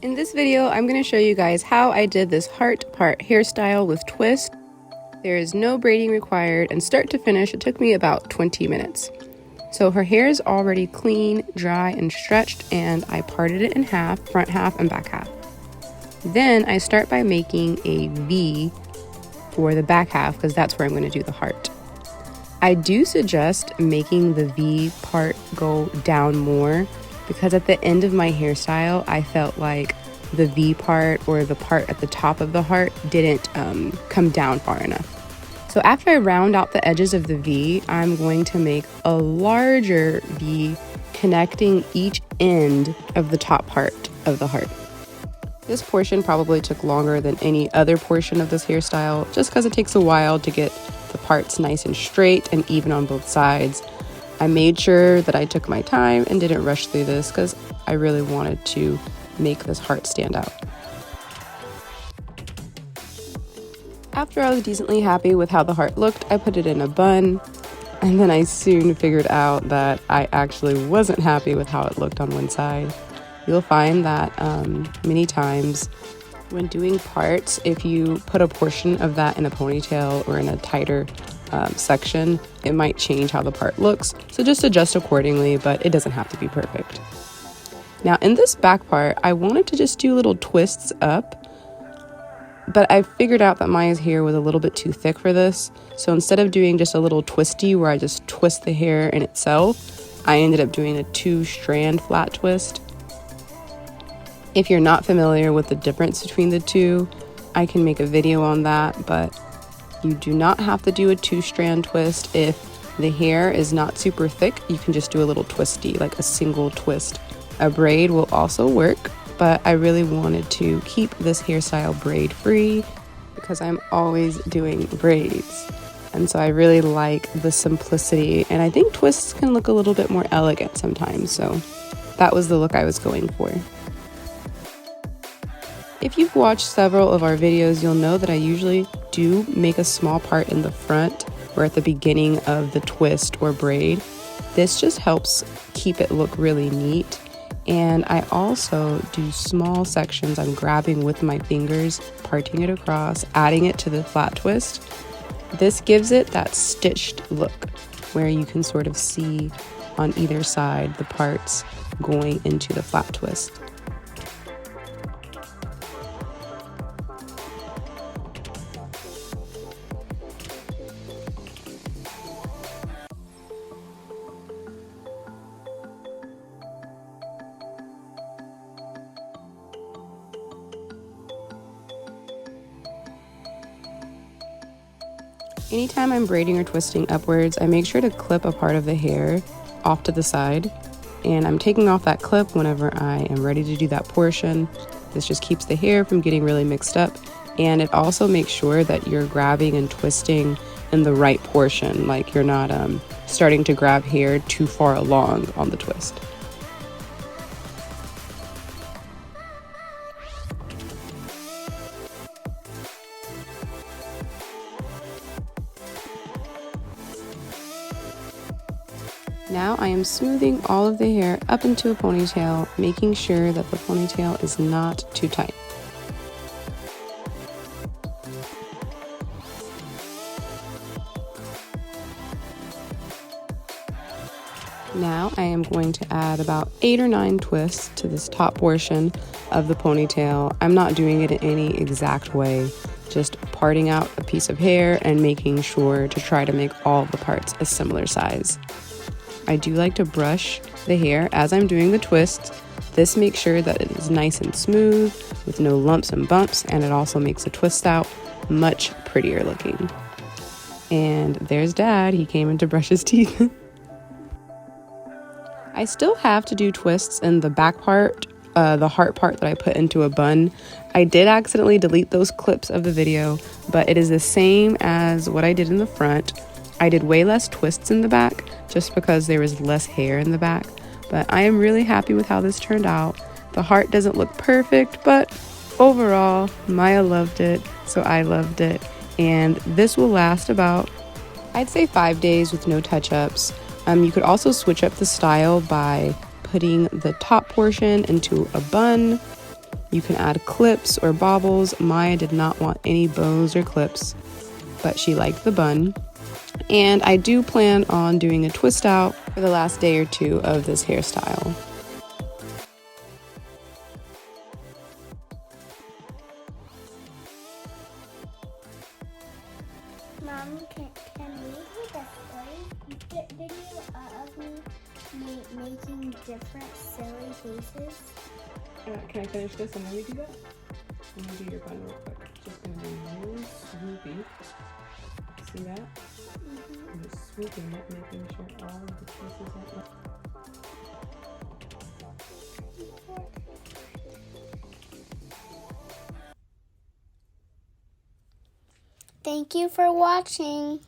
In this video, I'm going to show you guys how I did this heart part hairstyle with twist. There is no braiding required, and start to finish, it took me about 20 minutes. So her hair is already clean, dry, and stretched, and I parted it in half, front half and back half. Then I start by making a V for the back half because that's where I'm going to do the heart. I do suggest making the V part go down more because at the end of my hairstyle, I felt like the V part or the part at the top of the heart didn't come down far enough. So after I round out the edges of the V, I'm going to make a larger V connecting each end of the top part of the heart. This portion probably took longer than any other portion of this hairstyle just because it takes a while to get the parts nice and straight and even on both sides. I made sure that I took my time and didn't rush through this because I really wanted to make this heart stand out. After I was decently happy with how the heart looked, I put it in a bun, and then I soon figured out that I actually wasn't happy with how it looked on one side. You'll find that many times when doing parts, if you put a portion of that in a ponytail or in a tighter section, it might change how the part looks. So just adjust accordingly, but it doesn't have to be perfect. Now in this back part, I wanted to just do little twists up, but I figured out that my hair was a little bit too thick for this. So instead of doing just a little twisty where I just twist the hair in itself, I ended up doing a 2-strand flat twist. If you're not familiar with the difference between the two, I can make a video on that, but you do not have to do a 2-strand twist. If the hair is not super thick, you can just do a little twisty, like a single twist. A braid will also work, but I really wanted to keep this hairstyle braid free because I'm always doing braids. And so I really like the simplicity, and I think twists can look a little bit more elegant sometimes, so that was the look I was going for. If you've watched several of our videos, you'll know that I usually do make a small part in the front or at the beginning of the twist or braid. This just helps keep it look really neat. And I also do small sections. I'm grabbing with my fingers, parting it across, adding it to the flat twist. This gives it that stitched look where you can sort of see on either side the parts going into the flat twist. Anytime I'm braiding or twisting upwards, I make sure to clip a part of the hair off to the side, and I'm taking off that clip whenever I am ready to do that portion. This just keeps the hair from getting really mixed up, and it also makes sure that you're grabbing and twisting in the right portion, like you're not starting to grab hair too far along on the twist. Now I am smoothing all of the hair up into a ponytail, making sure that the ponytail is not too tight. Now I am going to add about 8 or 9 twists to this top portion of the ponytail. I'm not doing it in any exact way, just parting out a piece of hair and making sure to try to make all the parts a similar size. I do like to brush the hair as I'm doing the twists. This makes sure that it is nice and smooth with no lumps and bumps, and it also makes the twist out much prettier looking. And there's Dad, he came in to brush his teeth. I still have to do twists in the back part, the heart part that I put into a bun. I did accidentally delete those clips of the video, but it is the same as what I did in the front. I did way less twists in the back just because there was less hair in the back, but I am really happy with how this turned out. The heart doesn't look perfect, but overall, Maya loved it, so I loved it, and this will last about, I'd say 5 days with no touch-ups. You could also switch up the style by putting the top portion into a bun You can add clips or baubles. Maya did not want any bows or clips, but she liked the bun. And I do plan on doing a twist out for the last day or two of this hairstyle. Mom, can we take a story video of me making different silly faces? Can I finish this and then we do that? Let me do your bun real quick. Just gonna be really swoopy. See that? I'm just swooping it, making sure all of the pieces are up. Thank you for watching.